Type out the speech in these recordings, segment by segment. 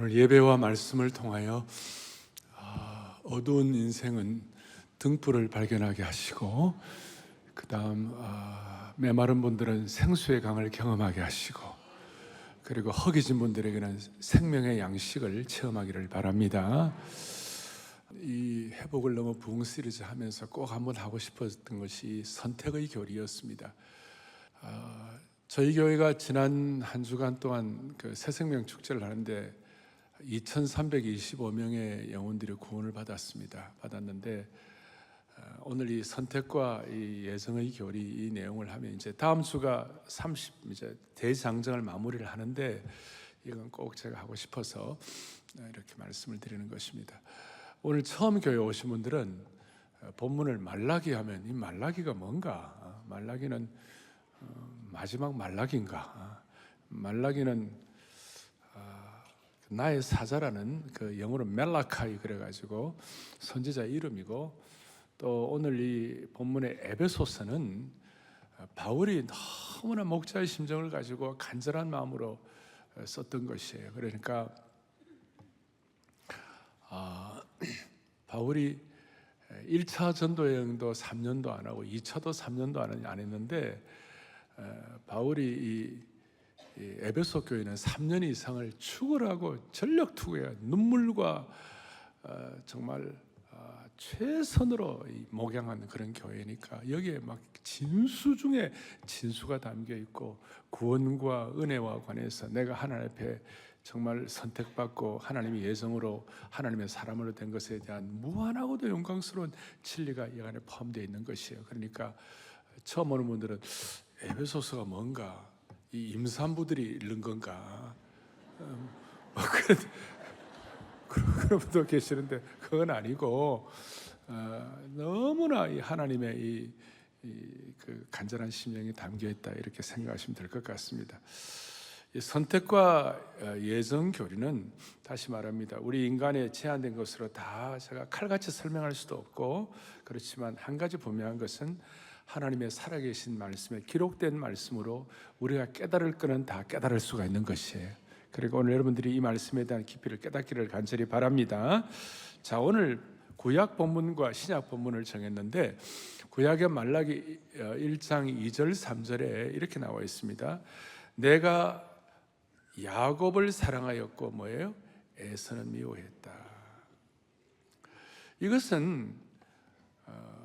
오늘 예배와 말씀을 통하여 어두운 인생은 등불을 발견하게 하시고, 그 다음 메마른 분들은 생수의 강을 경험하게 하시고, 그리고 허기진 분들에게는 생명의 양식을 체험하기를 바랍니다. 이 회복을 넘어 부흥 시리즈 하면서 꼭 한번 하고 싶었던 것이 선택의 교리였습니다. 저희 교회가 지난 한 주간 동안 그 새생명 축제를 하는데 2,325명의 영혼들이 구원을 받았는데, 오늘 이 선택과 이 예정의 교리 이 내용을 하면 이제 다음 주가 이제 대장정을 마무리를 하는데, 이건 꼭 제가 하고 싶어서 이렇게 말씀을 드리는 것입니다. 오늘 처음 교회 오신 분들은 본문을 말라기 하면 이 말라기가 뭔가? 말라기는 마지막 말라기인가? 말라기는 나의 사자라는 그 영어로 멜라카이 그래가지고 선지자 이름이고, 또 오늘 이 본문의 에베소서는 바울이 너무나 목자의 심정을 가지고 간절한 마음으로 썼던 것이에요. 그러니까 바울이 1차 전도 여행도 3년도 안 하고 2차도 3년도 안 했는데, 바울이 이 에베소 교회는 3년 이상을 축을하고 전력 투구해 눈물과 정말 최선으로 목양하는 그런 교회니까, 여기에 막 진수 중에 진수가 담겨 있고, 구원과 은혜와 관해서 내가 하나님 앞에 정말 선택받고 하나님의 예정으로 하나님의 사람으로 된 것에 대한 무한하고도 영광스러운 진리가 이 안에 포함되어 있는 것이에요. 그러니까 처음 오는 분들은 에베소서가 뭔가, 이 임산부들이 읽는 건가, 그런 분도 계시는데 그건 아니고, 너무나 이 하나님의 그 간절한 심령이 담겨 있다, 이렇게 생각하시면 될 것 같습니다. 이 선택과 예정 교리는 다시 말합니다, 우리 인간의 제한된 것으로 다 제가 칼같이 설명할 수도 없고, 그렇지만 한 가지 분명한 것은 하나님의 살아계신 말씀에 기록된 말씀으로 우리가 깨달을 거는 다 깨달을 수가 있는 것이에요. 그리고 오늘 여러분들이 이 말씀에 대한 깊이를 깨닫기를 간절히 바랍니다. 자, 오늘 구약 본문과 신약 본문을 정했는데, 구약의 말라기 1장 2절 3절에 이렇게 나와 있습니다. 내가 야곱을 사랑하였고 뭐예요? 에서는 미워했다. 이것은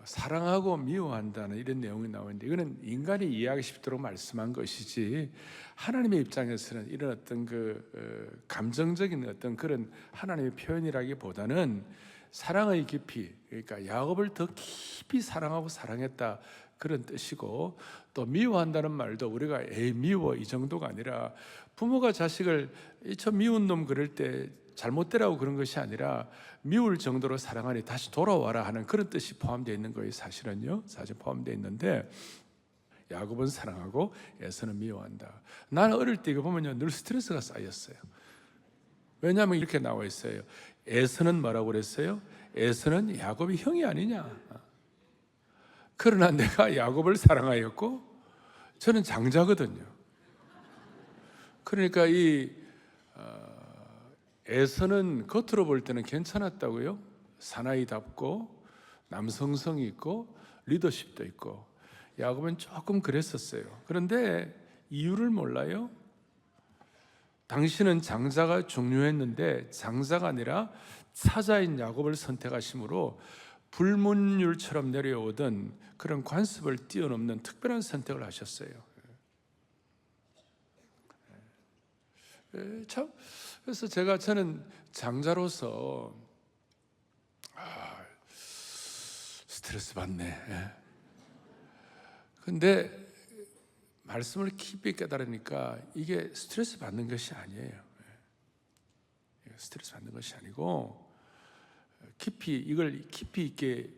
사랑하고 미워한다는 이런 내용이 나오는데, 이거는 인간이 이해하기 쉽도록 말씀한 것이지, 하나님의 입장에서는 이런 어떤 그 감정적인 어떤 그런 하나님의 표현이라기보다는 사랑의 깊이, 그러니까 야곱을 더 깊이 사랑하고 사랑했다, 그런 뜻이고, 또 미워한다는 말도 우리가 미워 이 정도가 아니라, 부모가 자식을 저 미운 놈 그럴 때 잘못되라고 그런 것이 아니라 미울 정도로 사랑하니 다시 돌아와라 하는 그런 뜻이 포함되어 있는 거예요. 사실은요, 사실 포함되어 있는데, 야곱은 사랑하고 에서는 미워한다. 나는 어릴 때 이거 보면요, 늘 스트레스가 쌓였어요. 왜냐하면 이렇게 나와 있어요. 에서는 뭐라고 그랬어요? 에서는 야곱이 형이 아니냐. 그러나 내가 야곱을 사랑하였고 저는 장자거든요. 그러니까 이 에서는 겉으로 볼 때는 괜찮았다고요. 사나이답고 남성성이 있고 리더십도 있고. 야곱은 조금 그랬었어요. 그런데 이유를 몰라요. 당신은 장자가 중요했는데 장자가 아니라 사자인 야곱을 선택하심으로 불문율처럼 내려오던 그런 관습을 뛰어넘는 특별한 선택을 하셨어요. 참, 그래서 저는 장자로서 스트레스 받네. 근데 말씀을 깊이 깨달으니까 이게 스트레스 받는 것이 아니에요. 스트레스 받는 것이 아니고, 이걸 깊이 있게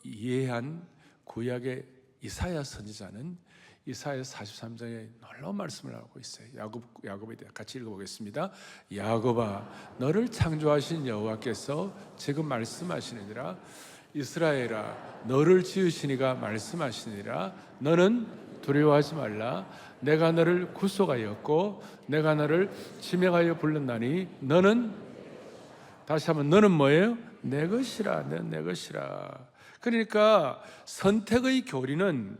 이해한 구약의 이사야 선지자는 이사야 43장에 놀라운 말씀을 하고 있어요. 야곱에 대해 같이 읽어보겠습니다. 야곱아, 너를 창조하신 여호와께서 지금 말씀하시느니라. 이스라엘아, 너를 지으시니가 말씀하시니라. 너는 두려워하지 말라. 내가 너를 구속하였고 내가 너를 지명하여 불렀나니 너는 다시 한번 너는 뭐예요? 내 것이라. 너는 내 것이라. 그러니까 선택의 교리는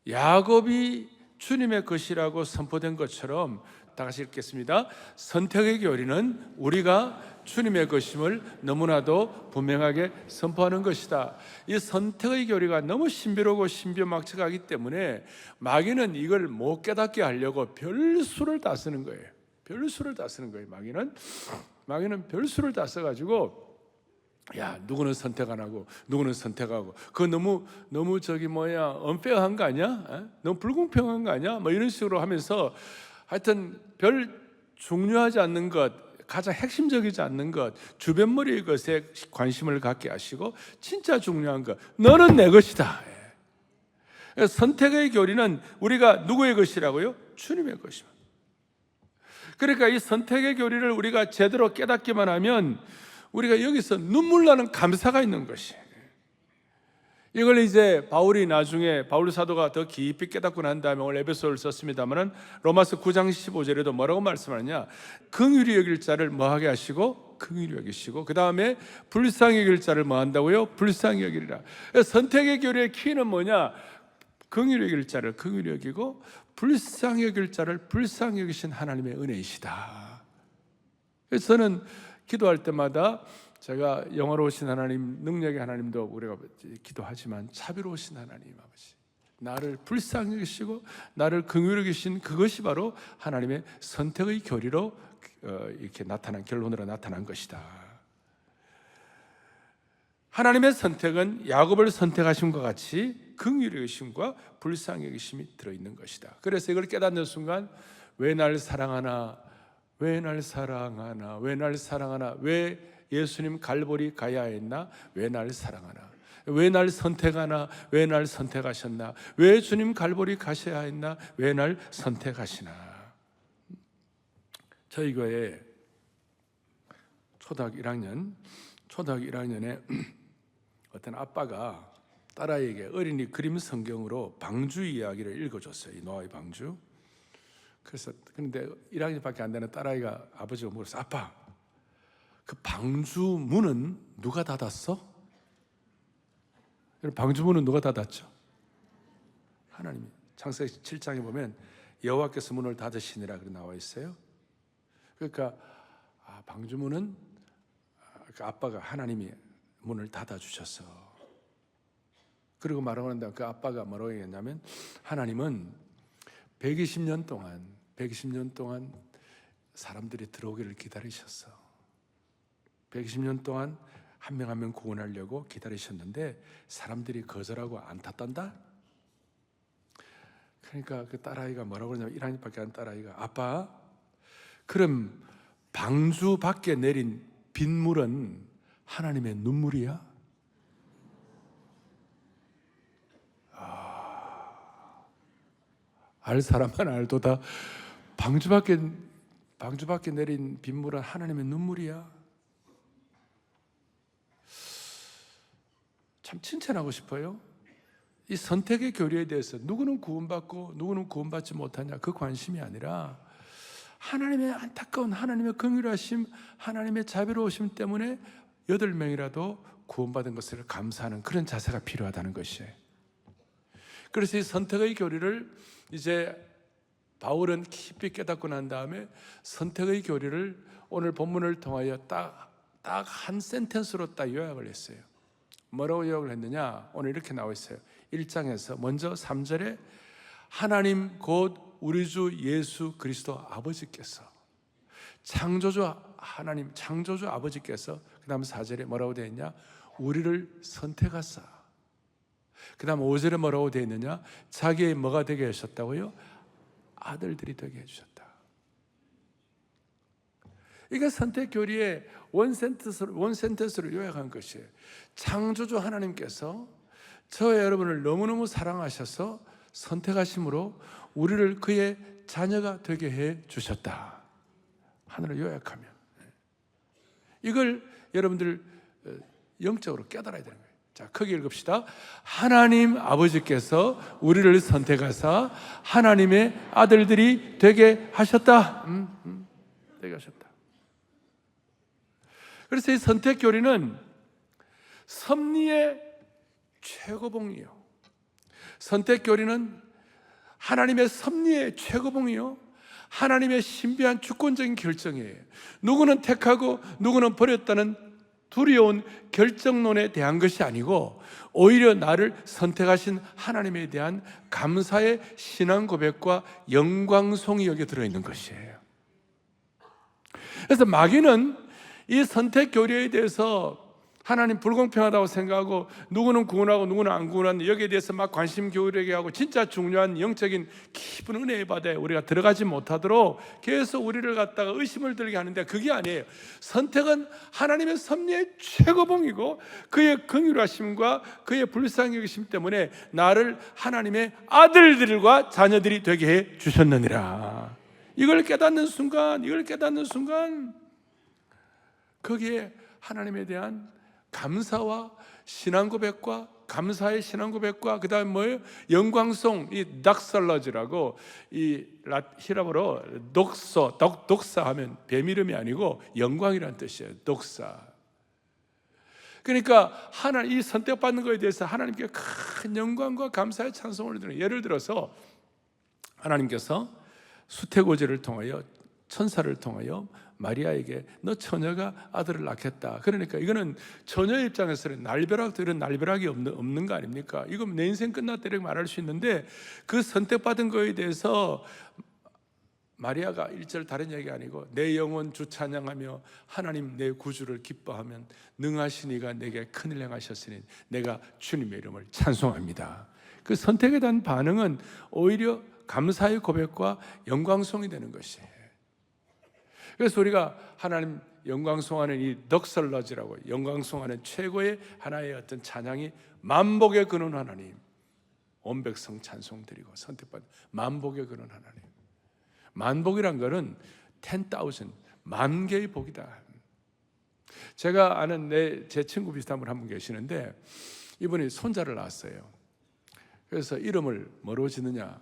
야곱이 주님의 것이라고 선포된 것처럼, 다 같이 읽겠습니다. 선택의 교리는 우리가 주님의 것임을 너무나도 분명하게 선포하는 것이다. 이 선택의 교리가 너무 신비로우고 신비막측하기 때문에 마귀는 이걸 못 깨닫게 하려고 별수를 다 쓰는 거예요. 별수를 다 쓰는 거예요. 마귀는 별수를 다 써가지고, 야, 누구는 선택 안 하고 누구는 선택하고, 그거 너무 언페어한 거 아니야? 너무 불공평한 거 아니야? 뭐 이런 식으로 하면서 하여튼 별 중요하지 않는 것, 가장 핵심적이지 않는 것, 주변머리의 것에 관심을 갖게 하시고, 진짜 중요한 것, 너는 내 것이다. 선택의 교리는 우리가 누구의 것이라고요? 주님의 것입니다. 그러니까 이 선택의 교리를 우리가 제대로 깨닫기만 하면 우리가 여기서 눈물 나는 감사가 있는 것이, 이걸 이제 바울이 나중에, 바울 사도가 더 깊이 깨닫고 난 다음에 오늘 에베소를 썼습니다만, 로마서 9장 15절에도 뭐라고 말씀하느냐, 긍휼히 여길 자를 뭐하게 하시고 긍휼히 여기시고, 그 다음에 불쌍히 여길 자를 뭐 한다고요? 불쌍히 여기리라. 선택의 교리의 키는 뭐냐? 긍휼히 여길 자를 긍휼히 여기고 불쌍히 여길 자를 불쌍히 여기신 하나님의 은혜이시다. 그래서 저는 기도할 때마다 제가 영화로우신 하나님, 능력의 하나님도 우리가 기도하지만 자비로우신 하나님 아버지, 나를 불쌍히 여기시고 나를 긍휼히 여기신 그것이 바로 하나님의 선택의 교리로 이렇게 나타난, 결론으로 나타난 것이다. 하나님의 선택은 야곱을 선택하심과 같이 긍휼히 여기심과 불쌍히 여기심이 들어있는 것이다. 그래서 이걸 깨닫는 순간, 왜 날 사랑하나, 왜 날 사랑하나, 왜 날 사랑하나, 왜 예수님 갈보리 가야 했나, 왜 날 사랑하나, 왜 날 선택하나, 왜 날 선택하셨나, 왜 주님 갈보리 가셔야 했나, 왜 날 선택하시나. 저희 교회 초등학교 1학년에 어떤 아빠가 딸아이에게 어린이 그림 성경으로 방주 이야기를 읽어줬어요. 이 노아의 방주. 그래서 그런데 1학년밖에 안 되는 딸아이가 아버지가 물었어요. 아빠, 그 방주 문은 누가 닫았어? 방주 문은 누가 닫았죠? 하나님이. 창세기 7장에 보면 여호와께서 문을 닫으시니라 그렇게 나와 있어요. 그러니까 방주 문은 아빠가, 하나님이 문을 닫아주셨어. 그리고 말하고 난 다음 그 아빠가 뭐라고 얘기했냐면, 하나님은 120년 동안 사람들이 들어오기를 기다리셨어. 120년 동안 한 명 한 명 구원하려고 기다리셨는데 사람들이 거절하고 안 탔단다. 그러니까 그 딸아이가 뭐라고 그러냐면, 1학년밖에 안 딸아이가, 아빠, 그럼 방주 밖에 내린 빗물은 하나님의 눈물이야? 알 사람만 알도다. 방주 밖에 내린 빗물은 하나님의 눈물이야. 참 칭찬하고 싶어요. 이 선택의 교리에 대해서 누구는 구원받고 누구는 구원받지 못하냐, 그 관심이 아니라 하나님의 안타까운, 하나님의 긍휼하심, 하나님의 자비로우심 때문에 8명이라도 구원받은 것을 감사하는 그런 자세가 필요하다는 것이에요. 그래서 이 선택의 교리를 이제 바울은 깊이 깨닫고 난 다음에 선택의 교리를 오늘 본문을 통하여 딱 한 센텐스로 딱 요약을 했어요. 뭐라고 요약을 했느냐? 오늘 이렇게 나와 있어요. 1장에서 먼저 3절에 하나님 곧 우리 주 예수 그리스도 아버지께서, 창조주 하나님, 창조주 아버지께서, 그 다음 4절에 뭐라고 되어 있냐? 우리를 선택하사. 그 다음 5절에 뭐라고 되어 있느냐? 자기의 뭐가 되게 하셨다고요? 아들들이 되게 해주셨다. 이게 선택교리의 원센텐스로 요약한 것이에요. 창조주 하나님께서 저와 여러분을 너무너무 사랑하셔서 선택하심으로 우리를 그의 자녀가 되게 해 주셨다. 하늘을 요약하면 이걸 여러분들 영적으로 깨달아야 되는 거예요. 자, 크게 읽읍시다. 하나님 아버지께서 우리를 선택하사 하나님의 아들들이 되게 하셨다. 되게 하셨다. 그래서 이 선택 교리는 섭리의 최고봉이요, 선택 교리는 하나님의 섭리의 최고봉이요, 하나님의 신비한 주권적인 결정이에요. 누구는 택하고 누구는 버렸다는 두려운 결정론에 대한 것이 아니고 오히려 나를 선택하신 하나님에 대한 감사의 신앙 고백과 영광송이 여기에 들어있는 것이에요. 그래서 마귀는 이 선택 교리에 대해서 하나님 불공평하다고 생각하고 누구는 구원하고 누구는 안 구원하는 여기에 대해서 막 관심 기울이게 하고 진짜 중요한 영적인 깊은 은혜의 바다에 우리가 들어가지 못하도록 계속 우리를 갖다가 의심을 들게 하는데 그게 아니에요. 선택은 하나님의 섭리의 최고봉이고 그의 긍휼하심과 그의 불쌍히 여기심 때문에 나를 하나님의 아들들과 자녀들이 되게 해 주셨느니라. 이걸 깨닫는 순간 거기에 하나님에 대한 감사와 신앙 고백과 감사의 신앙 고백과 그 다음에 뭐예요? 영광송, 이 닥살러지라고 이 히라보로 독사 하면 뱀 이름이 아니고 영광이라는 뜻이에요. 독사. 그러니까 이 선택받는 것에 대해서 하나님께 큰 영광과 감사의 찬송을 드리는, 예를 들어서 하나님께서 수태고지를 통하여 천사를 통하여 마리아에게 너 처녀가 아들을 낳겠다. 그러니까 이거는 처녀 입장에서는 날벼락도 이런 날벼락이 없는 거 아닙니까? 이거 내 인생 끝났다 이렇게 말할 수 있는데 그 선택받은 거에 대해서 마리아가 1절 다른 얘기 아니고 내 영혼 주 찬양하며 하나님 내 구주를 기뻐하면 능하신 이가 내게 큰일 행하셨으니 내가 주님의 이름을 찬송합니다. 그 선택에 대한 반응은 오히려 감사의 고백과 영광송이 되는 것이에요. 그래서 우리가 하나님 영광송하는 이 덕설러지라고 영광송하는 최고의 하나의 어떤 찬양이 만복의 근원 하나님, 온 백성 찬송드리고 선택받은 만복의 근원 하나님. 만복이란 거는 10,000 만 개의 복이다. 제가 아는 제 친구 비슷한 분 한 분 계시는데 이분이 손자를 낳았어요. 그래서 이름을 뭐로 짓느냐?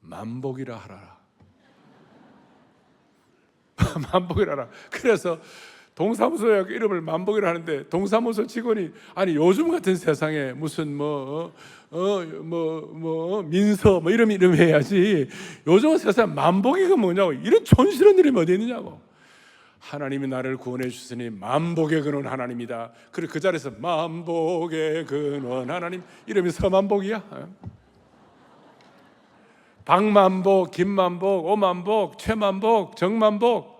만복이라 하라. 만복이라 하라. 그래서 동사무소에 이름을 만복이라 하는데 동사무소 직원이 아니 요즘 같은 세상에 무슨 민서 이름 해야지 요즘 세상 만복이가 뭐냐고, 이런 촌스러운 이름이 어디 있느냐고. 하나님이 나를 구원해 주시니 만복의 근원 하나님이다. 그리고 그 자리에서 만복의 근원 하나님, 이름이 서만복이야. 박만복, 김만복, 오만복, 최만복, 정만복,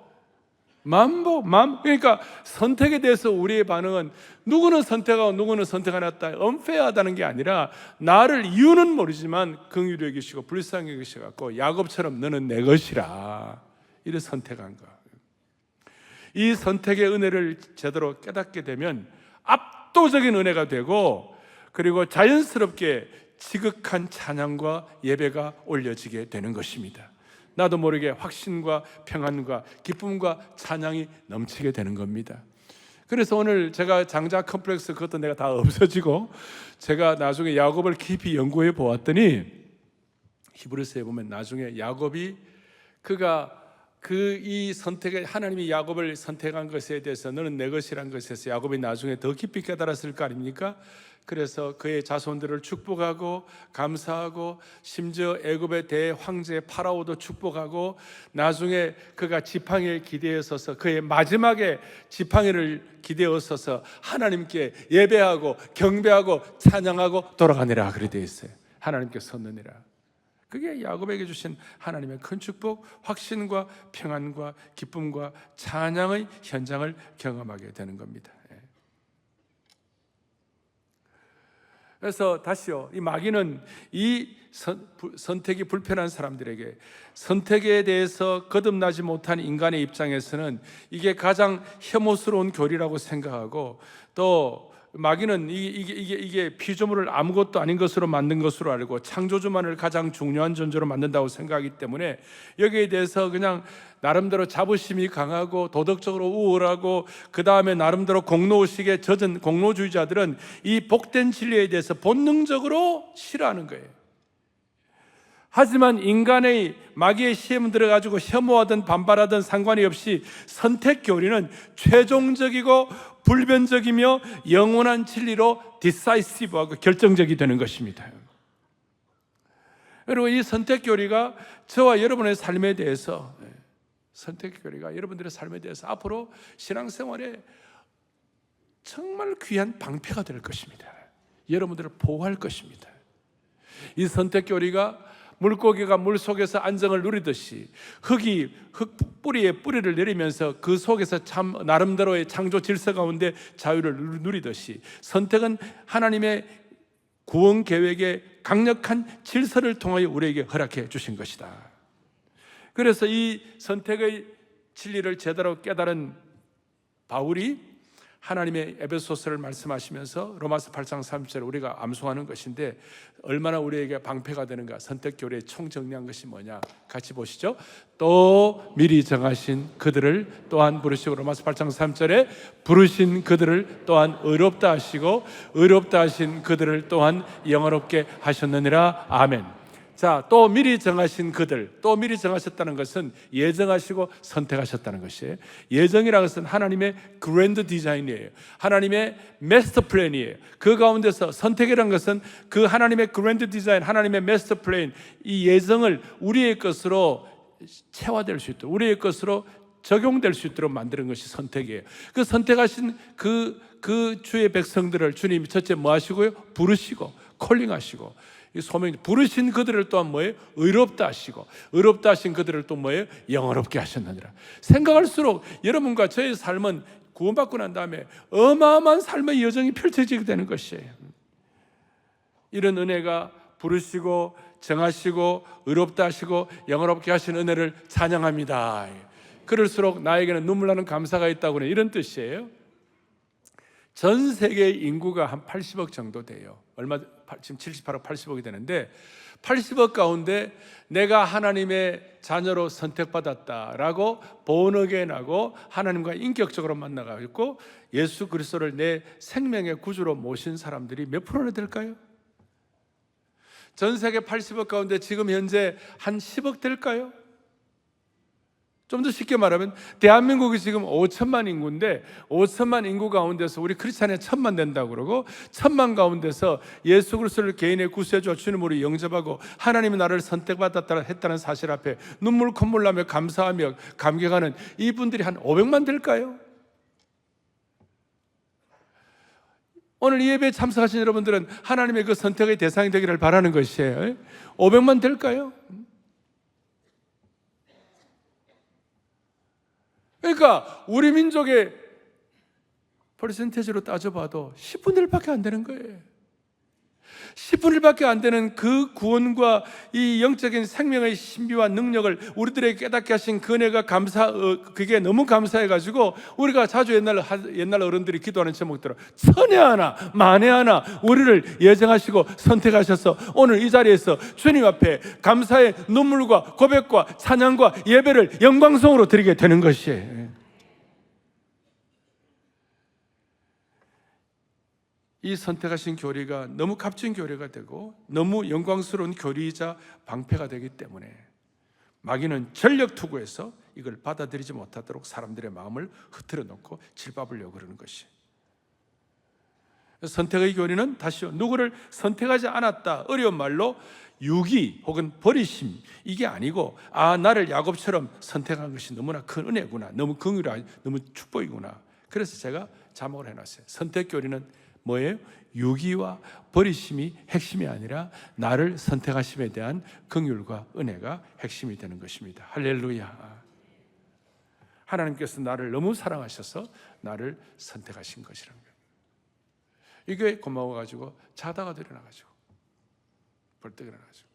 그러니까 선택에 대해서 우리의 반응은 누구는 선택하고 누구는 선택 안 했다, unfair하다는 게 아니라 나를 이유는 모르지만 긍휼히 여기시고 불쌍히 여기셔갖고 야곱처럼 너는 내 것이라 이를 선택한 거. 이 선택의 은혜를 제대로 깨닫게 되면 압도적인 은혜가 되고 그리고 자연스럽게 지극한 찬양과 예배가 올려지게 되는 것입니다. 나도 모르게 확신과 평안과 기쁨과 찬양이 넘치게 되는 겁니다. 그래서 오늘 제가 장자 컴플렉스 그것도 내가 다 없어지고 제가 나중에 야곱을 깊이 연구해 보았더니 히브리서에 보면 나중에 야곱이 그가 이 선택에 하나님이 야곱을 선택한 것에 대해서 너는 내 것이란 것에서 야곱이 나중에 더 깊이 깨달았을 거 아닙니까? 그래서 그의 자손들을 축복하고 감사하고 심지어 애굽의 대황제 파라오도 축복하고 나중에 그가 지팡이에 기대어 서서 그의 마지막에 지팡이를 기대어 서서 하나님께 예배하고 경배하고 찬양하고 돌아가니라 그렇게 되어 있어요. 하나님께 섰느니라. 그게 야곱에게 주신 하나님의 큰 축복, 확신과 평안과 기쁨과 찬양의 현장을 경험하게 되는 겁니다. 그래서 다시요, 이 마귀는 이 선택이 불편한 사람들에게 선택에 대해서 거듭나지 못한 인간의 입장에서는 이게 가장 혐오스러운 교리라고 생각하고 또 마귀는 이게 피조물을 아무것도 아닌 것으로 만든 것으로 알고 창조주만을 가장 중요한 존재로 만든다고 생각하기 때문에 여기에 대해서 그냥 나름대로 자부심이 강하고 도덕적으로 우월하고 그 다음에 나름대로 공로의식에 젖은 공로주의자들은 이 복된 진리에 대해서 본능적으로 싫어하는 거예요. 하지만 인간의 마귀의 시험 들어가지고 혐오하든 반발하든 상관이 없이 선택 교리는 최종적이고 불변적이며 영원한 진리로 디사이시브하고 결정적이 되는 것입니다. 그리고 이 선택 교리가 저와 여러분의 삶에 대해서, 선택 교리가 여러분들의 삶에 대해서 앞으로 신앙생활에 정말 귀한 방패가 될 것입니다. 여러분들을 보호할 것입니다. 이 선택 교리가 물고기가 물 속에서 안정을 누리듯이 흙이 흙 뿌리에 뿌리를 내리면서 그 속에서 참 나름대로의 창조 질서 가운데 자유를 누리듯이 선택은 하나님의 구원 계획의 강력한 질서를 통하여 우리에게 허락해 주신 것이다. 그래서 이 선택의 진리를 제대로 깨달은 바울이 하나님의 에베소서를 말씀하시면서 로마서 8장 30절 우리가 암송하는 것인데 얼마나 우리에게 방패가 되는가. 선택 교리에 총정리한 것이 뭐냐, 같이 보시죠. 또 미리 정하신 그들을 또한 부르시고, 로마서 8장 3절에 부르신 그들을 또한 의롭다 하시고 의롭다 하신 그들을 또한 영화롭게 하셨느니라. 아멘. 자, 또 미리 정하신 그들, 또 미리 정하셨다는 것은 예정하시고 선택하셨다는 것이에요. 예정이라는 것은 하나님의 그랜드 디자인이에요. 하나님의 마스터 플랜이에요. 그 가운데서 선택이라는 것은 그 하나님의 그랜드 디자인, 하나님의 마스터 플랜, 이 예정을 우리의 것으로 체화될 수 있도록, 우리의 것으로 적용될 수 있도록 만드는 것이 선택이에요. 그 선택하신 그 주의 백성들을 주님이 첫째 뭐 하시고요? 부르시고 콜링하시고, 이 소명 부르신 그들을 또한 뭐예요? 의롭다 하시고 의롭다 하신 그들을 또 뭐예요? 영화롭게 하셨느니라. 생각할수록 여러분과 저의 삶은 구원받고 난 다음에 어마어마한 삶의 여정이 펼쳐지게 되는 것이에요. 이런 은혜가 부르시고 정하시고 의롭다 하시고 영화롭게 하신 은혜를 찬양합니다. 그럴수록 나에게는 눈물 나는 감사가 있다고 하는 이런 뜻이에요. 전 세계 인구가 한 80억 정도 돼요. 지금 78억, 80억이 되는데 80억 가운데 내가 하나님의 자녀로 선택받았다라고 본어게인하고 하나님과 인격적으로 만나가지고 예수 그리스도를 내 생명의 구주로 모신 사람들이 몇 프로나 될까요? 전 세계 80억 가운데 지금 현재 한 10억 될까요? 좀 더 쉽게 말하면 대한민국이 지금 5천만 인구인데 5천만 인구 가운데서 우리 크리스찬이 1,000만 된다고 그러고 1,000만 가운데서 예수 그리스도를 개인의 구세주와 주님으로 영접하고 하나님이 나를 선택받았다 했다는 사실 앞에 눈물 콧물 나며 감사하며 감격하는 이분들이 한 500만 될까요? 오늘 이 예배에 참석하신 여러분들은 하나님의 그 선택의 대상이 되기를 바라는 것이에요. 500만 될까요? 그러니까 우리 민족의 퍼센테이지로 따져봐도 10분의 1밖에 안 되는 거예요. 10분의 1밖에 안 되는 그 구원과 이 영적인 생명의 신비와 능력을 우리들에게 깨닫게 하신 그 은혜가 그게 너무 감사해가지고 우리가 자주 옛날 어른들이 기도하는 제목대로 천에 하나 만에 하나 우리를 예정하시고 선택하셔서 오늘 이 자리에서 주님 앞에 감사의 눈물과 고백과 찬양과 예배를 영광성으로 드리게 되는 것이에요. 이 선택하신 교리가 너무 값진 교리가 되고 너무 영광스러운 교리이자 방패가 되기 때문에 마귀는 전력 투구해서 이걸 받아들이지 못하도록 사람들의 마음을 흐트러 놓고 질밟으려고 그러는 것이. 선택의 교리는 다시요, 누구를 선택하지 않았다, 어려운 말로 유기 혹은 버리심, 이게 아니고 나를 야곱처럼 선택한 것이 너무나 큰 은혜구나, 너무 긍휼하고 너무 축복이구나. 그래서 제가 자막을 해놨어요. 선택 교리는 뭐예요? 유기와 버리심이 핵심이 아니라 나를 선택하심에 대한 긍휼과 은혜가 핵심이 되는 것입니다. 할렐루야. 하나님께서 나를 너무 사랑하셔서 나를 선택하신 것이라는 거예요. 이게 고마워가지고 자다가 일어나가지고 벌떡 일어나가지고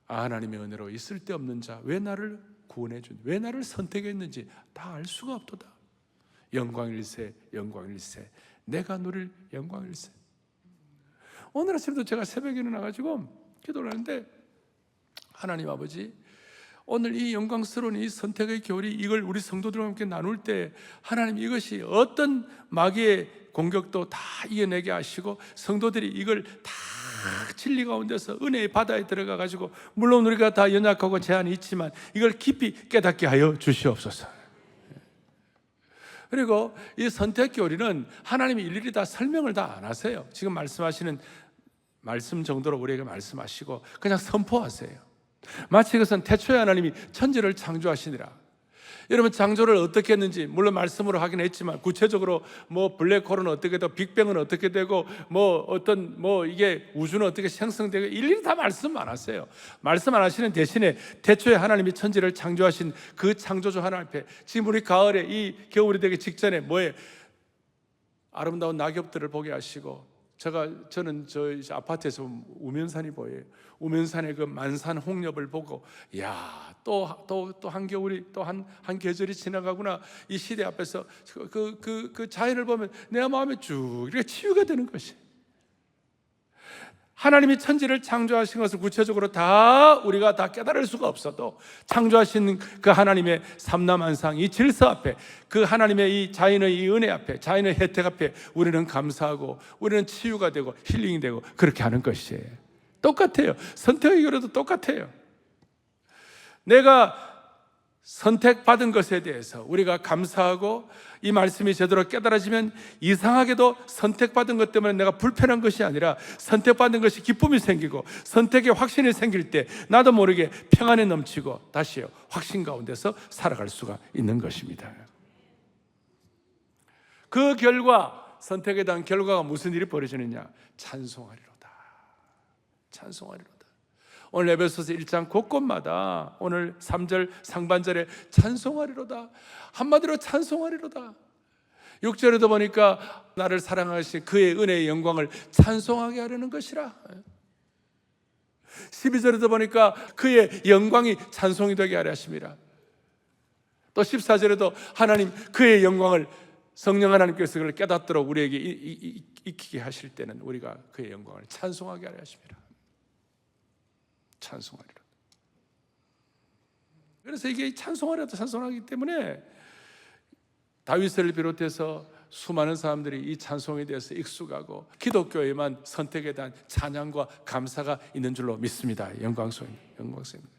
하나님의 은혜로 이 쓸데없는 자 왜 나를 구원해준, 왜 나를 선택했는지 다 알 수가 없도다. 영광일세 영광일세 내가 누릴 영광일세. 오늘 아침도 제가 새벽에 일어나가지고 기도를 하는데 하나님 아버지, 오늘 이 영광스러운 이 선택의 교리, 이걸 우리 성도들과 함께 나눌 때 하나님 이것이 어떤 마귀의 공격도 다 이겨내게 하시고 성도들이 이걸 다 진리 가운데서 은혜의 바다에 들어가 가지고, 물론 우리가 다 연약하고 제한이 있지만 이걸 깊이 깨닫게 하여 주시옵소서. 그리고 이 선택 교리는 하나님이 일일이 다 설명을 다 안 하세요. 지금 말씀하시는 말씀 정도로 우리에게 말씀하시고 그냥 선포하세요. 마치 그것은 태초에 하나님이 천지를 창조하시니라. 여러분, 창조를 어떻게 했는지 물론 말씀으로 하긴 했지만, 구체적으로 뭐 블랙홀은 어떻게 되고 빅뱅은 어떻게 되고 이게 우주는 어떻게 생성되고 일일이 다 말씀 안 하세요. 말씀 안 하시는 대신에 태초에 하나님이 천지를 창조하신 그 창조주 하나님 앞에, 지금 우리 가을에 이 겨울이 되기 직전에 뭐에 아름다운 낙엽들을 보게 하시고, 저는 저 아파트에서 우면산이 보여요. 우면산의 그 만산 홍렵을 보고, 야, 또 한겨울이 또 한 계절이 지나가구나. 이 시대 앞에서 그 자연을 보면 내 마음에 쭉 이렇게 치유가 되는 것이, 하나님이 천지를 창조하신 것을 구체적으로 다 우리가 다 깨달을 수가 없어도, 창조하신 그 하나님의 삼라만상 이 질서 앞에, 그 하나님의 이 자연의 이 은혜 앞에, 자연의 혜택 앞에 우리는 감사하고, 우리는 치유가 되고 힐링이 되고 그렇게 하는 것이에요. 똑같아요. 선택의 교리도 똑같아요. 내가 선택받은 것에 대해서 우리가 감사하고, 이 말씀이 제대로 깨달아지면 이상하게도 선택받은 것 때문에 내가 불편한 것이 아니라 선택받은 것이 기쁨이 생기고 선택의 확신이 생길 때 나도 모르게 평안에 넘치고 다시요 확신 가운데서 살아갈 수가 있는 것입니다. 그 결과, 선택에 대한 결과가 무슨 일이 벌어지느냐? 찬송하리로다. 찬송하리로다. 오늘 에베소서 1장 곳곳마다 오늘 3절 상반절에 찬송하리로다, 한마디로 찬송하리로다. 6절에도 보니까 나를 사랑하신 그의 은혜의 영광을 찬송하게 하려는 것이라. 12절에도 보니까 그의 영광이 찬송이 되게 하려 하심이라. 또 14절에도 하나님 그의 영광을, 성령 하나님께서 그걸 깨닫도록 우리에게 익히게 하실 때는 우리가 그의 영광을 찬송하게 하려 하심이라. 찬송하리라. 그래서 이게 찬송하기 때문에 다윗을 비롯해서 수많은 사람들이 이 찬송에 대해서 익숙하고, 기독교에만 선택에 대한 찬양과 감사가 있는 줄로 믿습니다. 영광스럽습니다.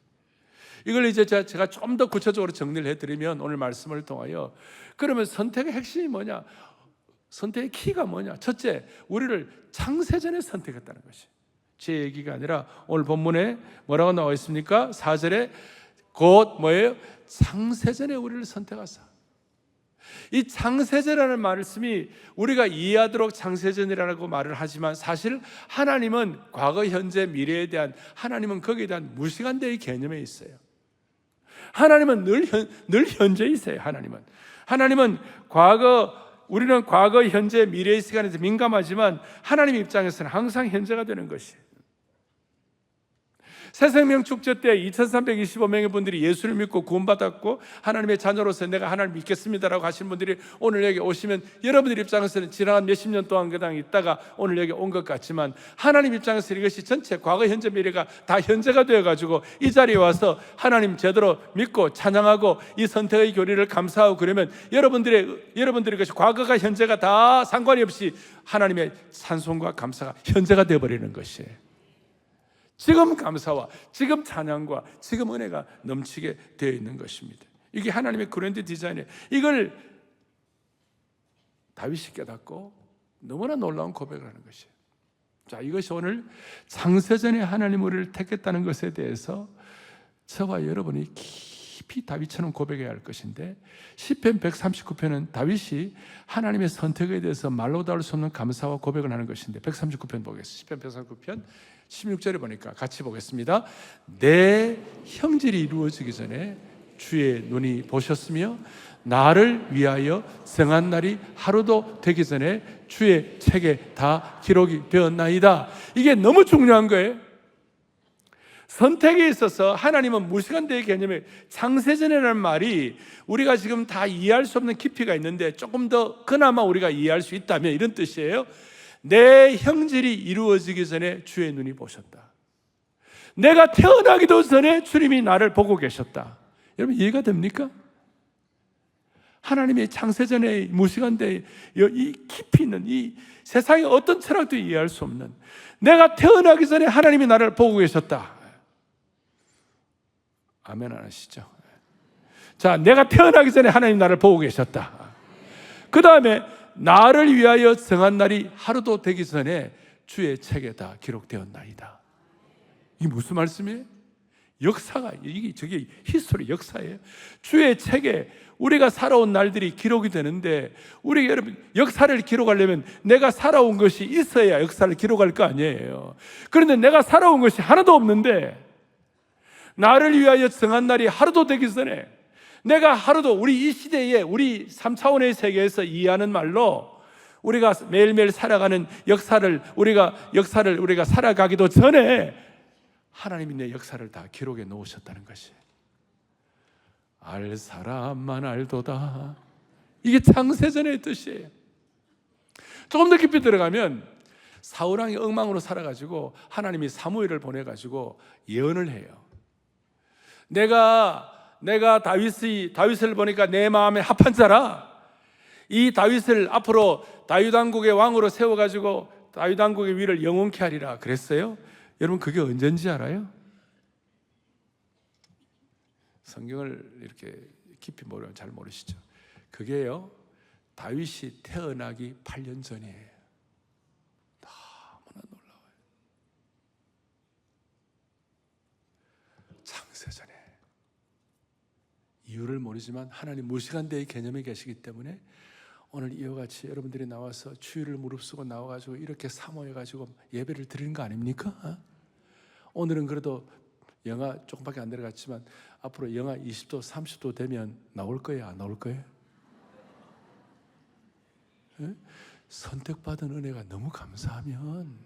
이걸 이제 제가 좀 더 구체적으로 정리를 해드리면, 오늘 말씀을 통하여, 그러면 선택의 핵심이 뭐냐? 선택의 키가 뭐냐? 첫째, 우리를 창세전에 선택했다는 것이, 제 얘기가 아니라 오늘 본문에 뭐라고 나와 있습니까? 4절에 곧 뭐예요? 창세전에 우리를 선택하사. 이 창세전이라는 말씀이 우리가 이해하도록 창세전이라고 말을 하지만, 사실 하나님은 과거, 현재, 미래에 대한, 하나님은 거기에 대한 무시간대의 개념에 있어요. 하나님은 늘 현재이세요. 하나님은 우리는 과거, 현재, 미래의 시간에 민감하지만 하나님 입장에서는 항상 현재가 되는 것이에요. 새생명 축제 때 2325명의 분들이 예수를 믿고 구원받았고, 하나님의 자녀로서 내가 하나님 믿겠습니다라고 하신 분들이 오늘 여기 오시면, 여러분들 입장에서는 지난 몇십 년 동안 그 당에 있다가 오늘 여기 온 것 같지만, 하나님 입장에서 이것이 전체 과거, 현재, 미래가 다 현재가 되어가지고 이 자리에 와서 하나님 제대로 믿고 찬양하고 이 선택의 교리를 감사하고, 그러면 여러분들의 것이 과거가 현재가 다 상관이 없이 하나님의 찬송과 감사가 현재가 되어버리는 것이에요. 지금 감사와 지금 찬양과 지금 은혜가 넘치게 되어 있는 것입니다. 이게 하나님의 그랜드 디자인이에요. 이걸 다윗이 깨닫고 너무나 놀라운 고백을 하는 것이에요. 자, 이것이 오늘 창세전에 하나님 우리를 택했다는 것에 대해서 저와 여러분이 깊이 다윗처럼 고백해야 할 것인데, 시편 139편은 다윗이 하나님의 선택에 대해서 말로 다룰 수 없는 감사와 고백을 하는 것인데, 139편 보겠습니다. 시편 139편 16절에 보니까 같이 보겠습니다. 내 형질이 이루어지기 전에 주의 눈이 보셨으며 나를 위하여 정한 날이 하루도 되기 전에 주의 책에 다 기록이 되었나이다. 이게 너무 중요한 거예요. 선택에 있어서 하나님은 무시간대의 개념에, 창세전이라는 말이 우리가 지금 다 이해할 수 없는 깊이가 있는데 조금 더 그나마 우리가 이해할 수 있다면 이런 뜻이에요. 내 형질이 이루어지기 전에 주의 눈이 보셨다. 내가 태어나기도 전에 주님이 나를 보고 계셨다. 여러분 이해가 됩니까? 하나님의 창세전에 무시간대에 이 깊이 있는 이 세상의 어떤 철학도 이해할 수 없는, 내가 태어나기 전에 하나님이 나를 보고 계셨다. 아멘 안 하시죠? 자, 내가 태어나기 전에 하나님 나를 보고 계셨다. 그 다음에 나를 위하여 정한 날이 하루도 되기 전에 주의 책에 다 기록되었나이다. 이게 무슨 말씀이에요? 역사가, 저게 히스토리, 역사예요. 주의 책에 우리가 살아온 날들이 기록이 되는데, 우리 여러분 역사를 기록하려면 내가 살아온 것이 있어야 역사를 기록할 거 아니에요. 그런데 내가 살아온 것이 하나도 없는데, 나를 위하여 정한 날이 하루도 되기 전에, 내가 하루도, 우리 이 시대에 우리 3차원의 세계에서 이해하는 말로 우리가 매일매일 살아가는 역사를 살아가기도 전에 하나님이 내 역사를 다 기록해 놓으셨다는 것이, 알 사람만 알도다, 이게 창세전의 뜻이에요. 조금 더 깊이 들어가면 사울왕이 엉망으로 살아가지고 하나님이 사무엘을 보내가지고 예언을 해요. 내가 다윗을 보니까 내 마음에 합한 자라, 이 다윗을 앞으로 다윗 왕국의 왕으로 세워가지고 다윗 왕국의 위를 영원케 하리라 그랬어요. 여러분, 그게 언젠지 알아요? 성경을 이렇게 깊이 모르면 잘 모르시죠? 그게요, 다윗이 태어나기 8년 전이에요. 너무나 놀라워요. 창세전에. 이유를 모르지만 하나님 무시간대의 개념에 계시기 때문에 오늘 이와 같이 여러분들이 나와서 주일을 무릅쓰고 나와가지고 이렇게 사모해가지고 예배를 드리는 거 아닙니까? 오늘은 그래도 영하 조금밖에 안 내려갔지만 앞으로 영하 20도, 30도 되면 나올 거예요? 안 나올 거예요? 네? 선택받은 은혜가 너무 감사하면,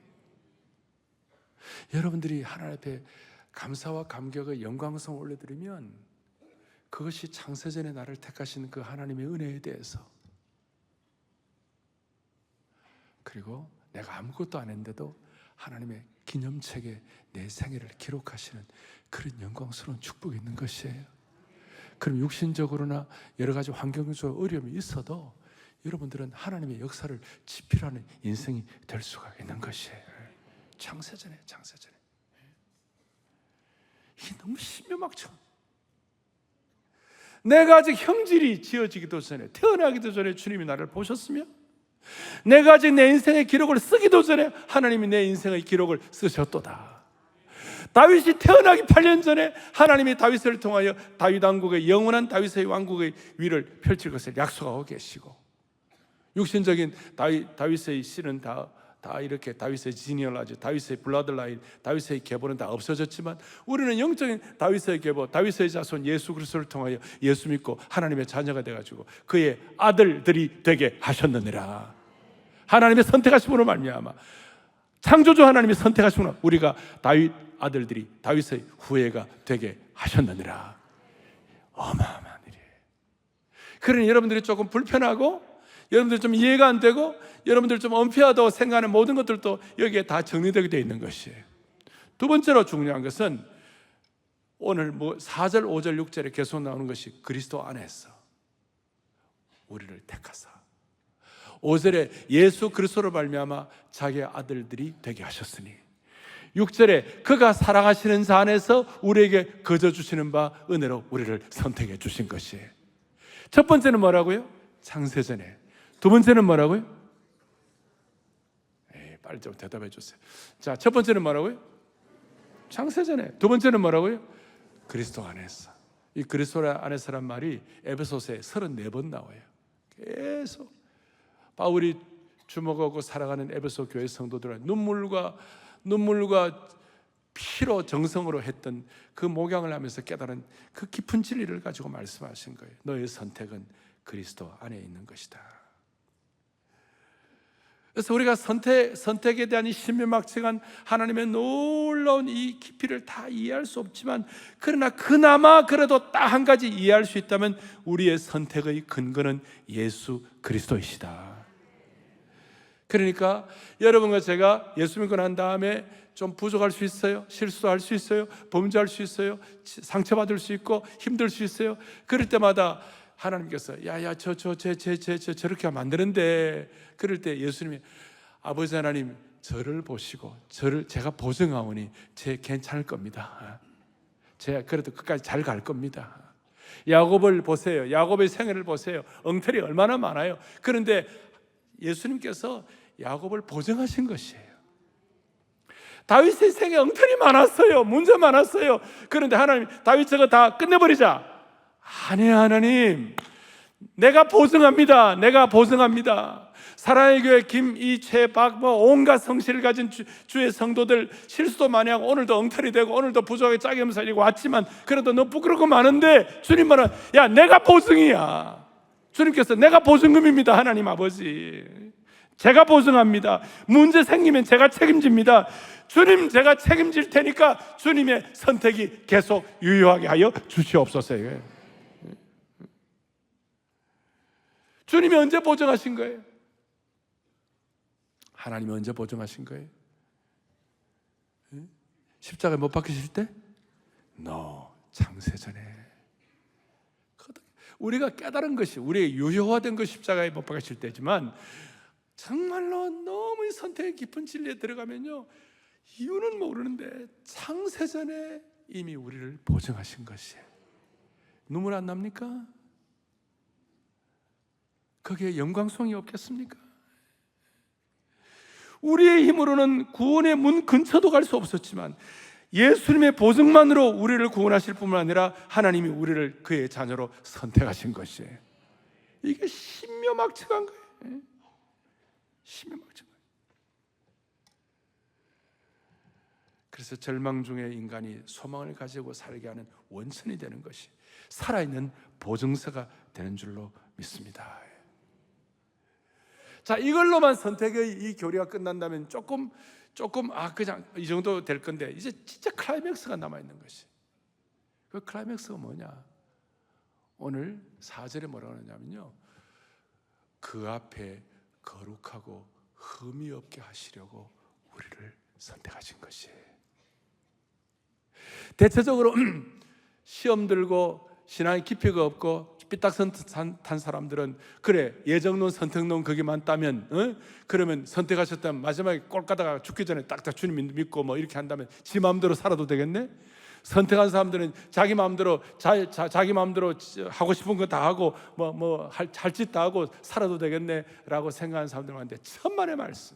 여러분들이 하나님 앞에 감사와 감격의 영광성을 올려드리면, 그것이 창세전에 나를 택하신 그 하나님의 은혜에 대해서, 그리고 내가 아무것도 안 했는데도 하나님의 기념책에 내 생애를 기록하시는 그런 영광스러운 축복이 있는 것이에요. 그럼 육신적으로나 여러 가지 환경적 어려움이 있어도 여러분들은 하나님의 역사를 지필하는 인생이 될 수가 있는 것이에요. 창세전에. 이게 너무 신묘막청. 내가 아직 형질이 지어지기도 전에, 태어나기도 전에 주님이 나를 보셨으며, 내가 아직 내 인생의 기록을 쓰기도 전에 하나님이 내 인생의 기록을 쓰셨도다. 다윗이 태어나기 8년 전에 하나님이 다윗을 통하여 다윗 왕국의 영원한 다윗의 왕국의 위를 펼칠 것을 약속하고 계시고, 육신적인 다윗의 씨는 다 이렇게 다윗의 지니얼라지, 다윗의 블라드라인, 다윗의 계보는 다 없어졌지만, 우리는 영적인 다윗의 계보, 다윗의 자손 예수 그리스도를 통하여 예수 믿고 하나님의 자녀가 돼가지고 그의 아들들이 되게 하셨느니라. 하나님의 선택하심으로 말미암아, 창조주 하나님이 선택하심으로 우리가 다윗 아들들이 다윗의 후예가 되게 하셨느니라. 어마어마한 일이에요. 그러니 여러분들이 조금 불편하고, 여러분들 좀 이해가 안 되고, 여러분들 좀 은폐하다고 생각하는 모든 것들도 여기에 다 정리되게 되어 있는 것이에요. 두 번째로 중요한 것은 오늘 4절, 5절, 6절에 계속 나오는 것이 그리스도 안에서 우리를 택하사, 5절에 예수 그리스도로 말미암아 자기의 아들들이 되게 하셨으니, 6절에 그가 사랑하시는 자 안에서 우리에게 거저 주시는 바 은혜로 우리를 선택해 주신 것이에요. 첫 번째는 뭐라고요? 창세전에. 두 번째는 뭐라고요? 빨리 좀 대답해 주세요. 자, 첫 번째는 뭐라고요? 창세전에. 두 번째는 뭐라고요? 그리스도 안에서. 이 그리스도 안에서란 말이 에베소서에 34번 나와요. 계속 바울이 주목하고 살아가는 에베소 교회 성도들은 눈물과 피로 정성으로 했던 그 목양을 하면서 깨달은 그 깊은 진리를 가지고 말씀하신 거예요. 너의 선택은 그리스도 안에 있는 것이다. 그래서 우리가 선택에 대한 이 신묘막측한 하나님의 놀라운 이 깊이를 다 이해할 수 없지만, 그러나 그나마 그래도 딱 한 가지 이해할 수 있다면 우리의 선택의 근거는 예수 그리스도이시다. 그러니까 여러분과 제가 예수 믿고 난 다음에 좀 부족할 수 있어요. 실수도 할 수 있어요. 범죄할 수 있어요. 상처받을 수 있고 힘들 수 있어요. 그럴 때마다 하나님께서 야야 저렇게 하면 안 되는데, 그럴 때 예수님이 아버지 하나님 저를 보시고 제가 보증하오니 괜찮을 겁니다. 제가 그래도 끝까지 잘 갈 겁니다. 야곱을 보세요. 야곱의 생애를 보세요. 엉터리 얼마나 많아요. 그런데 예수님께서 야곱을 보증하신 것이에요. 다윗의 생에 엉터리 많았어요. 문제 많았어요. 그런데 하나님, 다윗 저거 다 끝내버리자. 아니에요. 하나님, 내가 보증합니다. 내가 보증합니다. 사랑의 교회 김이최 박뭐 온갖 성실을 가진 주의 성도들 실수도 많이 하고 오늘도 엉터리 되고 오늘도 부족하게 짜게 하면서 이러고 왔지만 그래도 너무 부끄럽고 많은데 주님 말은 야 내가 보증이야. 주님께서 내가 보증금입니다. 하나님 아버지, 제가 보증합니다. 문제 생기면 제가 책임집니다. 주님, 제가 책임질 테니까 주님의 선택이 계속 유효하게 하여 주시옵소서. 주님이 언제 보증하신 거예요? 하나님이 언제 보증하신 거예요? 십자가에 못 박히실 때? 창세전에. 우리가 깨달은 것이, 우리의 유효화된 것이 십자가에 못 박히실 때지만 정말로 너무 이 선택의 깊은 진리에 들어가면요, 이유는 모르는데 창세전에 이미 우리를 보증하신 것이에요. 눈물 안 납니까? 거기에 영광성이 없겠습니까? 우리의 힘으로는 구원의 문 근처도 갈 수 없었지만 예수님의 보증만으로 우리를 구원하실 뿐만 아니라 하나님이 우리를 그의 자녀로 선택하신 것이에요. 이게 신묘막측한 거예요. 신묘막측한 거예요. 그래서 절망 중에 인간이 소망을 가지고 살게 하는 원천이 되는 것이 살아있는 보증서가 되는 줄로 믿습니다. 자, 이걸로만 선택의 이 교리가 끝난다면 조금 그냥 이 정도 될 건데, 이제 진짜 클라이맥스가 남아있는 것이, 그 클라이맥스가 뭐냐? 오늘 4절에 뭐라고 하냐면요, 그 앞에 거룩하고 흠이 없게 하시려고 우리를 선택하신 것이에요. 대체적으로 시험 들고 신앙의 깊이가 없고 삐딱선 탄 사람들은 그래, 예정론 선택론 거기만 따면 그러면 선택하셨다면 마지막에 꼴 가다가 죽기 전에 딱딱 주님 믿고 뭐 이렇게 한다면 지 마음대로 살아도 되겠네? 선택한 사람들은 자기 마음대로 자기 마음대로 하고 싶은 거 다 하고 뭐 할 짓 다 하고 살아도 되겠네? 라고 생각하는 사람들 많은데, 천만의 말씀,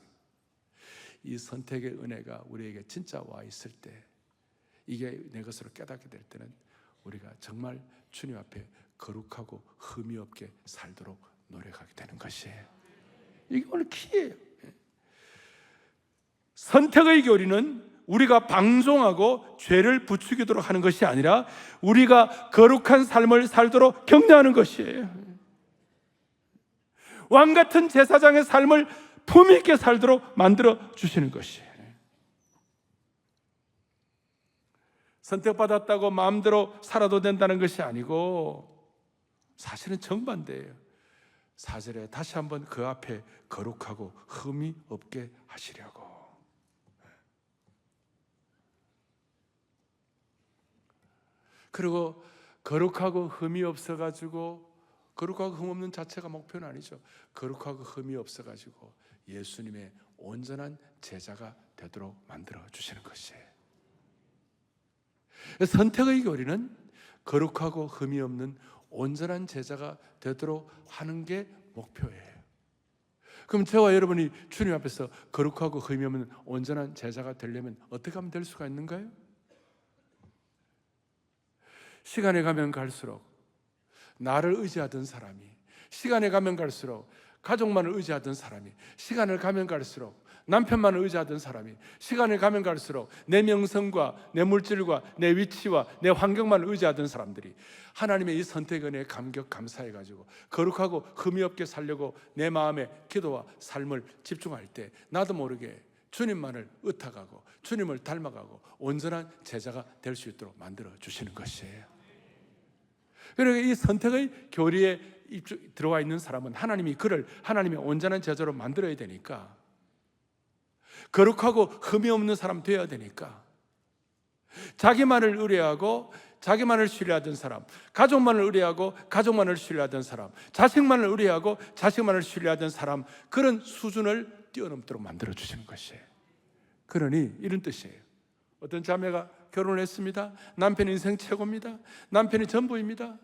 이 선택의 은혜가 우리에게 진짜 와 있을 때, 이게 내 것으로 깨닫게 될 때는 우리가 정말 주님 앞에 거룩하고 흠이 없게 살도록 노력하게 되는 것이에요. 이게 오늘 키예요. 선택의 교리는 우리가 방종하고 죄를 부추기도록 하는 것이 아니라 우리가 거룩한 삶을 살도록 격려하는 것이에요. 왕같은 제사장의 삶을 품위 있게 살도록 만들어 주시는 것이에요. 선택받았다고 마음대로 살아도 된다는 것이 아니고 사실은 정반대예요. 4절에 다시 한번 그 앞에 거룩하고 흠이 없게 하시려고. 그리고 거룩하고 흠이 없어가지고, 거룩하고 흠 없는 자체가 목표는 아니죠. 거룩하고 흠이 없어가지고 예수님의 온전한 제자가 되도록 만들어 주시는 것이에요. 선택의 교리는 거룩하고 흠이 없는 온전한 제자가 되도록 하는 게 목표예요. 그럼 저와 여러분이 주님 앞에서 거룩하고 흠이 없는 온전한 제자가 되려면 어떻게 하면 될 수가 있는가요? 시간이 가면 갈수록 나를 의지하던 사람이, 시간에 가면 갈수록 가족만을 의지하던 사람이, 시간을 가면 갈수록 남편만을 의지하던 사람이, 시간을 가면 갈수록 내 명성과 내 물질과 내 위치와 내 환경만을 의지하던 사람들이 하나님의 이 선택 은혜에 감격 감사해가지고 거룩하고 흠이 없게 살려고 내 마음에 기도와 삶을 집중할 때 나도 모르게 주님만을 의탁하고 주님을 닮아가고 온전한 제자가 될 수 있도록 만들어 주시는 것이에요. 그러니까 이 선택의 교리에 들어와 있는 사람은 하나님이 그를 하나님의 온전한 제자로 만들어야 되니까, 거룩하고 흠이 없는 사람 되어야 되니까, 자기만을 의뢰하고 자기만을 신뢰하던 사람, 가족만을 의뢰하고 가족만을 신뢰하던 사람, 자식만을 의뢰하고 자식만을 신뢰하던 사람, 그런 수준을 뛰어넘도록 만들어 주시는 것이에요. 그러니 이런 뜻이에요. 어떤 자매가 결혼을 했습니다. 남편이 인생 최고입니다. 남편이 전부입니다.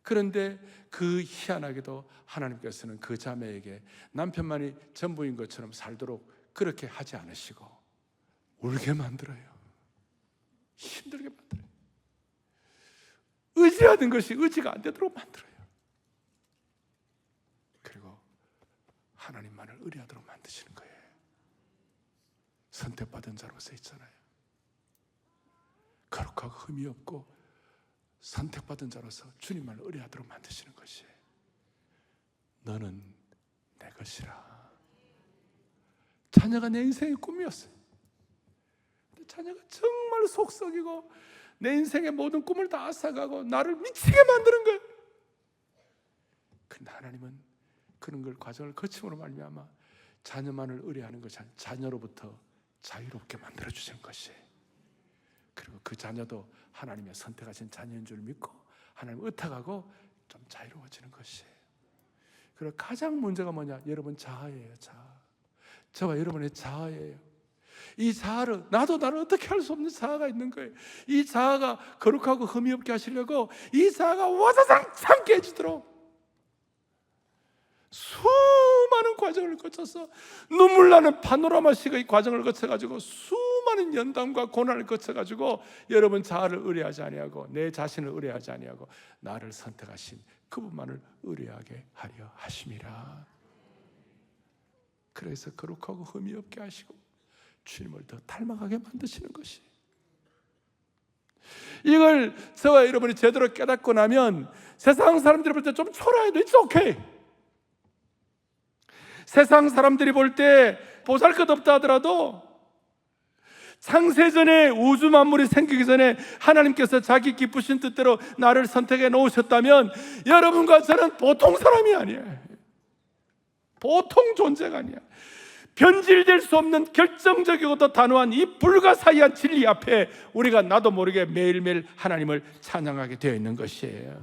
그런데 그 희한하게도 하나님께서는 그 자매에게 남편만이 전부인 것처럼 살도록 그렇게 하지 않으시고 울게 만들어요. 힘들게 만들어요. 의지하는 것이 의지가 안 되도록 만들어요. 그리고 하나님만을 의뢰하도록 만드시는 거예요. 선택받은 자로서 있잖아요. 거룩하고 흠이 없고 선택받은 자로서 주님만을 의뢰하도록 만드시는 것이에요. 너는 내 것이라. 자녀가 내 인생의 꿈이었어요. 근데 자녀가 정말 속썩이고 내 인생의 모든 꿈을 다 앗아가고 나를 미치게 만드는 거예요. 근데 하나님은 그런 걸 과정을 거침으로 말미암아 자녀만을 의뢰하는 것이 아니라 자녀로부터 자유롭게 만들어 주시는 것이에요. 그리고 그 자녀도 하나님의 선택하신 자녀인 줄 믿고 하나님을 의탁하고 좀 자유로워지는 것이에요. 그리고 가장 문제가 뭐냐? 여러분 자아예요. 자아. 저와 여러분의 자아예요. 이 자아를 나도 나를 어떻게 할 수 없는 자아가 있는 거예요. 이 자아가 거룩하고 흠이 없게 하시려고 이 자아가 와자장창 깨지도록 수많은 과정을 거쳐서 눈물 나는 파노라마식의 과정을 거쳐가지고 수많은 연단과 고난을 거쳐가지고 여러분 자아를 의뢰하지 아니하고 내 자신을 의뢰하지 아니하고 나를 선택하신 그분만을 의뢰하게 하려 하심이라. 그래서 거룩하고 흠이 없게 하시고 주님을 더 닮아가게 만드시는 것이, 이걸 저와 여러분이 제대로 깨닫고 나면 세상 사람들이 볼 때 좀 초라해도 it's okay. 세상 사람들이 볼 때 보잘것없다 하더라도 창세전에 우주 만물이 생기기 전에 하나님께서 자기 기쁘신 뜻대로 나를 선택해 놓으셨다면 여러분과 저는 보통 사람이 아니에요. 보통 존재가 아니야. 변질될 수 없는 결정적이고도 단호한 이 불가사의한 진리 앞에 우리가 나도 모르게 매일매일 하나님을 찬양하게 되어 있는 것이에요.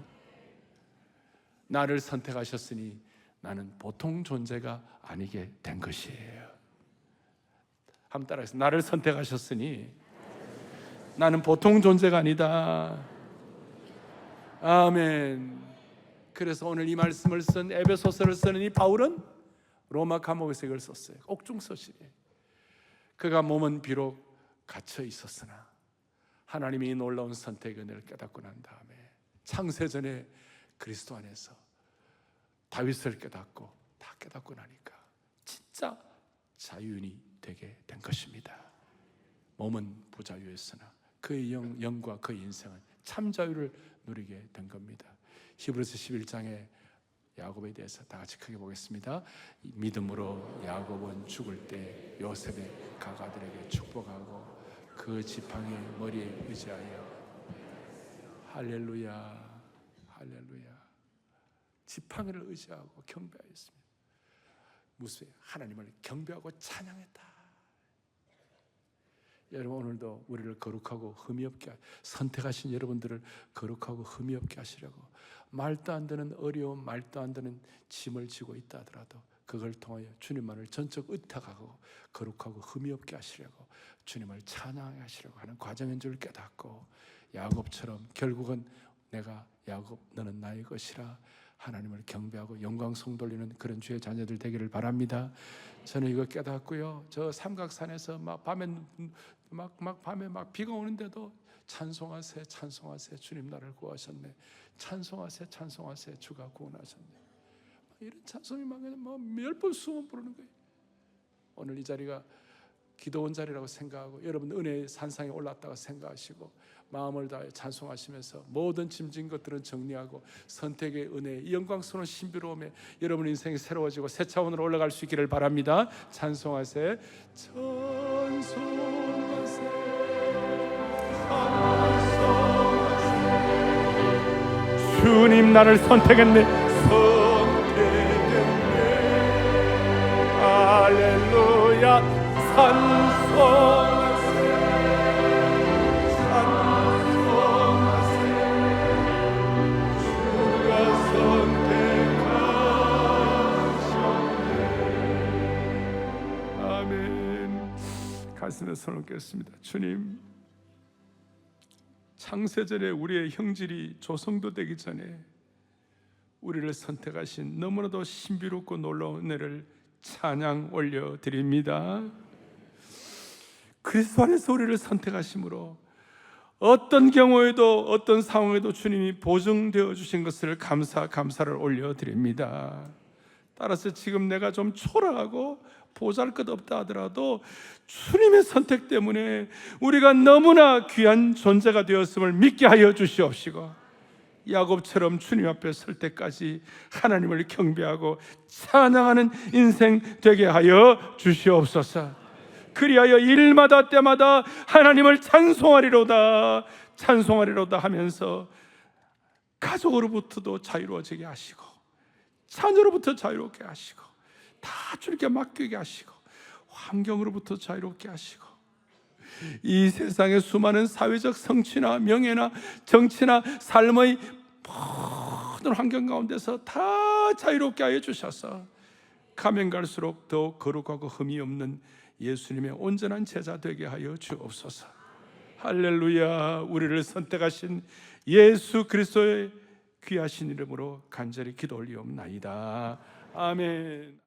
나를 선택하셨으니 나는 보통 존재가 아니게 된 것이에요. 한번 따라해서 나를 선택하셨으니 나는 보통 존재가 아니다. 아멘. 그래서 오늘 이 말씀을 쓴 에베소서를 쓰는 이 바울은 로마 감옥에서 이걸 썼어요. 옥중서실이에요. 그가 몸은 비록 갇혀 있었으나 하나님이 놀라운 선택의 은혜를 깨닫고 난 다음에 창세전에 그리스도 안에서 다윗을 깨닫고 다 깨닫고 나니까 진짜 자유인이 되게 된 것입니다. 몸은 부자유였으나 그의 영과 그의 인생은 참 자유를 누리게 된 겁니다. 히브리서 11장에 야곱에 대해서 다 같이 크게 보겠습니다. 믿음으로 야곱은 죽을 때 요셉의 가가들에게 축복하고 그 지팡이 머리에 의지하여 할렐루야 할렐루야 지팡이를 의지하고 경배하였습니다. 무슨 하나님을 경배하고 찬양했다. 여러분 오늘도 우리를 거룩하고 흠이 없게 선택하신 여러분들을 거룩하고 흠이 없게 하시려고 말도 안 되는 어려움, 말도 안 되는 짐을 지고 있다 하더라도 그걸 통하여 주님만을 전적 의탁하고 거룩하고 흠이 없게 하시려고 주님을 찬양하게 하시려고 하는 과정인 줄 깨닫고 야곱처럼 결국은 내가 야곱 너는 나의 것이라 하나님을 경배하고 영광송 돌리는 그런 주의 자녀들 되기를 바랍니다. 저는 이거 깨닫고요. 저 삼각산에서 막 밤에 비가 오는데도 찬송하세 찬송하세 주님 나를 구하셨네. 찬송하세 찬송하세 주가 구원하셨네. 이런 찬송이 막 몇 번 수만 부르는 거예요. 오늘 이 자리가 기도원 자리라고 생각하고 여러분 은혜의 산상에 올랐다고 생각하시고 마음을 다해 찬송하시면서 모든 짐진 것들은 정리하고 선택의 은혜, 이 영광스러운 신비로움에 여러분 인생이 새로워지고 새 차원으로 올라갈 수 있기를 바랍니다. 찬송하세 찬송하세 찬송하세 주님 나를 선택했네 할렐루야 찬송하세 찬송하세 가슴에 손을 얹겠습니다. 주님, 창세전에 우리의 형질이 조성도 되기 전에 우리를 선택하신 너무나도 신비롭고 놀라운 은혜를 찬양 올려드립니다. 그리스도 안에서 우리를 선택하심으로 어떤 경우에도 어떤 상황에도 주님이 보증되어 주신 것을 감사를 올려드립니다. 따라서 지금 내가 좀 초라하고 보잘것없다 하더라도 주님의 선택 때문에 우리가 너무나 귀한 존재가 되었음을 믿게 하여 주시옵시고, 야곱처럼 주님 앞에 설 때까지 하나님을 경배하고 찬양하는 인생 되게 하여 주시옵소서. 그리하여 일마다 때마다 하나님을 찬송하리로다 하면서 가족으로부터도 자유로워지게 하시고 자녀로부터 자유롭게 하시고 다 주님께 맡기게 하시고 환경으로부터 자유롭게 하시고 이 세상의 수많은 사회적 성취나 명예나 정치나 삶의 모든 환경 가운데서 다 자유롭게 하여 주셔서 가면 갈수록 더 거룩하고 흠이 없는 예수님의 온전한 제자 되게 하여 주옵소서. 할렐루야. 우리를 선택하신 예수 그리스도의 귀하신 이름으로 간절히 기도 올리옵나이다. 아멘.